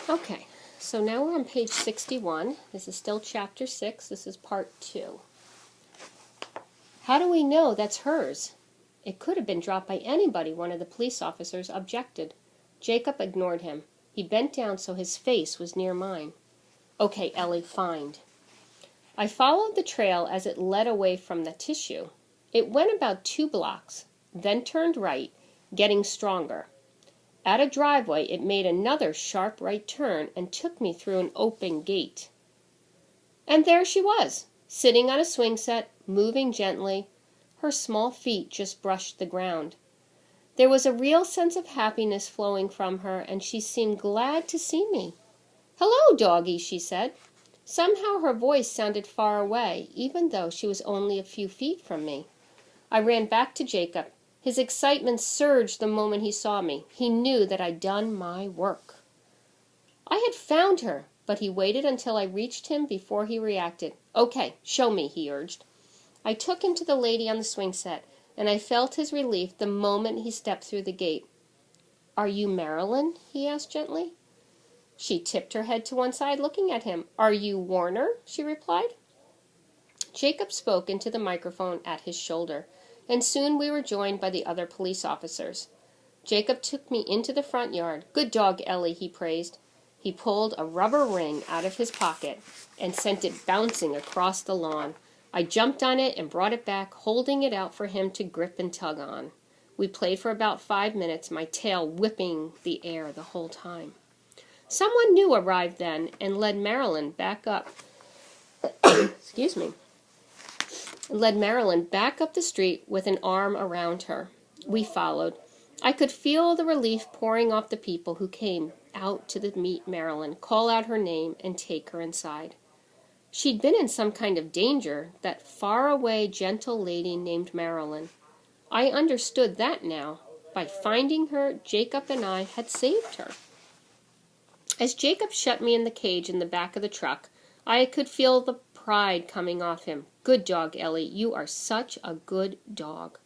Okay, so now we're on page 61. This is still chapter 6. This is part 2. How do we know that's hers? It could have been dropped by anybody, one of the police officers objected. Jacob ignored him. He bent down so his face was near mine. Okay, Ellie, find. I followed the trail as it led away from the tissue. It went about 2 blocks, then turned right, getting stronger. At a driveway, it made another sharp right turn and took me through an open gate. And there she was, sitting on a swing set, moving gently. Her small feet just brushed the ground. There was a real sense of happiness flowing from her, and she seemed glad to see me. "Hello, doggie," she said. Somehow her voice sounded far away, even though she was only a few feet from me. I ran back to Jacob. His excitement surged the moment he saw me. He knew that I'd done my work. I had found her, but he waited until I reached him before he reacted. "Okay, show me," he urged. I took him to the lady on the swing set, and I felt his relief the moment he stepped through the gate. "Are you Marilyn?" he asked gently. She tipped her head to one side, looking at him. "Are you Warner?" she replied. Jacob spoke into the microphone at his shoulder, and soon we were joined by the other police officers. Jacob took me into the front yard. "Good dog, Ellie," he praised. He pulled a rubber ring out of his pocket and sent it bouncing across the lawn. I jumped on it and brought it back, holding it out for him to grip and tug on. We played for about 5 minutes, my tail whipping the air the whole time. Someone new arrived then and led Marilyn back up. Excuse me. Led Marilyn back up the street with an arm around her. We followed. I could feel the relief pouring off the people who came out to meet Marilyn, call out her name, and take her inside. She'd been in some kind of danger, that far-away, gentle lady named Marilyn. I understood that now. By finding her, Jacob and I had saved her. As Jacob shut me in the cage in the back of the truck, I could feel the pride coming off him. "Good dog, Ellie. You are such a good dog."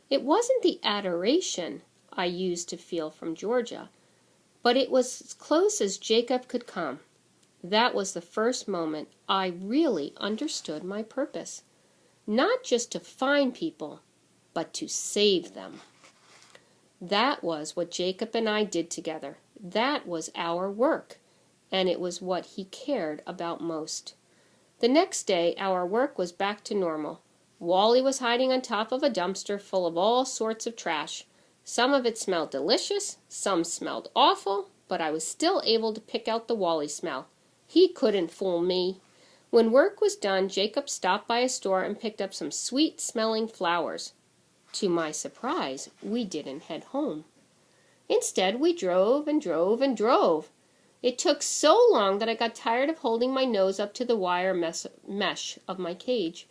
It wasn't the adoration I used to feel from Georgia, but it was as close as Jacob could come. That was the first moment I really understood my purpose. Not just to find people, but to save them. That was what Jacob and I did together. That was our work, and it was what he cared about most. The next day, our work was back to normal. Wally was hiding on top of a dumpster full of all sorts of trash. Some of it smelled delicious, some smelled awful, but I was still able to pick out the Wally smell. He couldn't fool me. When work was done, Jacob stopped by a store and picked up some sweet-smelling flowers. To my surprise, we didn't head home. Instead, we drove and drove and drove. It took so long that I got tired of holding my nose up to the wire mesh of my cage.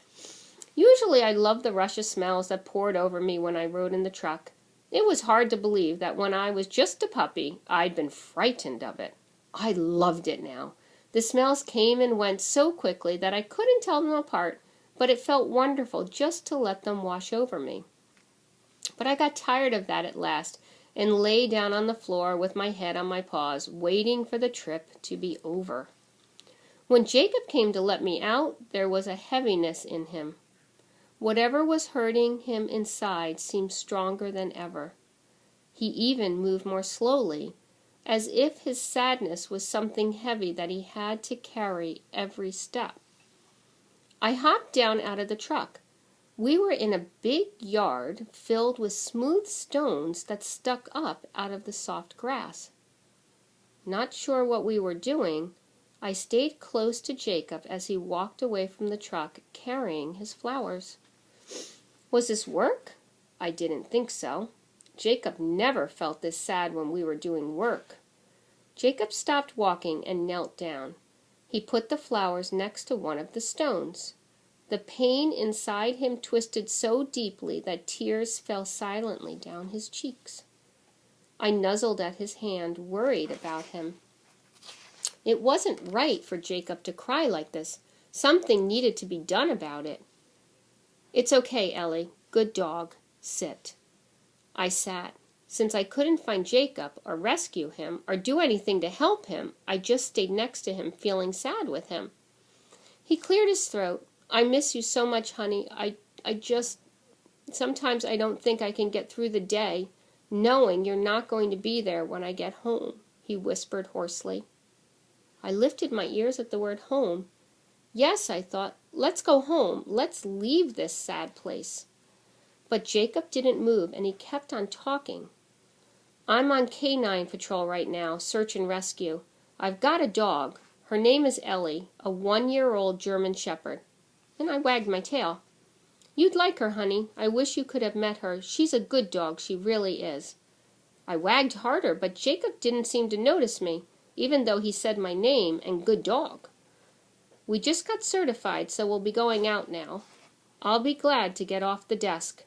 Usually I loved the rush of smells that poured over me when I rode in the truck. It was hard to believe that when I was just a puppy, I'd been frightened of it. I loved it now. The smells came and went so quickly that I couldn't tell them apart, but it felt wonderful just to let them wash over me. But I got tired of that at last, and lay down on the floor with my head on my paws, waiting for the trip to be over. When Jacob came to let me out, there was a heaviness in him. Whatever was hurting him inside seemed stronger than ever. He even moved more slowly, as if his sadness was something heavy that he had to carry every step. I hopped down out of the truck. We were in a big yard filled with smooth stones that stuck up out of the soft grass. Not sure what we were doing, I stayed close to Jacob as he walked away from the truck carrying his flowers. Was this work? I didn't think so. Jacob never felt this sad when we were doing work. Jacob stopped walking and knelt down. He put the flowers next to one of the stones. The pain inside him twisted so deeply that tears fell silently down his cheeks. I nuzzled at his hand, worried about him. It wasn't right for Jacob to cry like this. Something needed to be done about it. "It's okay, Ellie. Good dog. Sit." I sat, Since I couldn't find Jacob or rescue him or do anything to help him, I just stayed next to him, feeling sad with him. He cleared his throat. I miss you so much, honey. Sometimes I don't think I can get through the day knowing you're not going to be there when I get home, he whispered hoarsely. I lifted my ears at the word home. Yes, I thought, let's go home. Let's leave this sad place. But Jacob didn't move, and he kept on talking. I'm on K9 patrol right now, search and rescue. I've got a dog. Her name is Ellie, a 1-year-old German Shepherd. And I wagged my tail. You'd like her, honey. I wish you could have met her. She's a good dog, she really is. I wagged harder, but Jacob didn't seem to notice me, even though he said my name and good dog. We just got certified, so we'll be going out now. I'll be glad to get off the desk.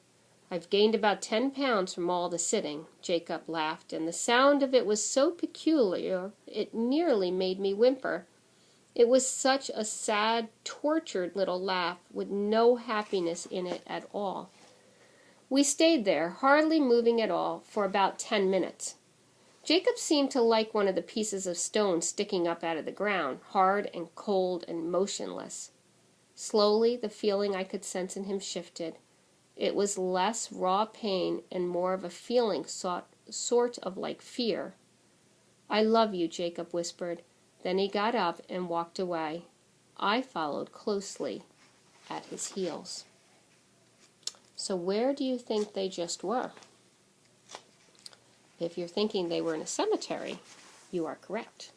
I've gained about 10 pounds from all the sitting, Jacob laughed, and the sound of it was so peculiar it nearly made me whimper. It was such a sad, tortured little laugh with no happiness in it at all. We stayed there, hardly moving at all, for about 10 minutes. Jacob seemed to like one of the pieces of stone sticking up out of the ground, hard and cold and motionless. Slowly, the feeling I could sense in him shifted. It was less raw pain and more of a feeling sort of like fear. I love you, Jacob whispered. Then he got up and walked away. I followed closely at his heels. So where do you think they just were? If you're thinking they were in a cemetery, you are correct.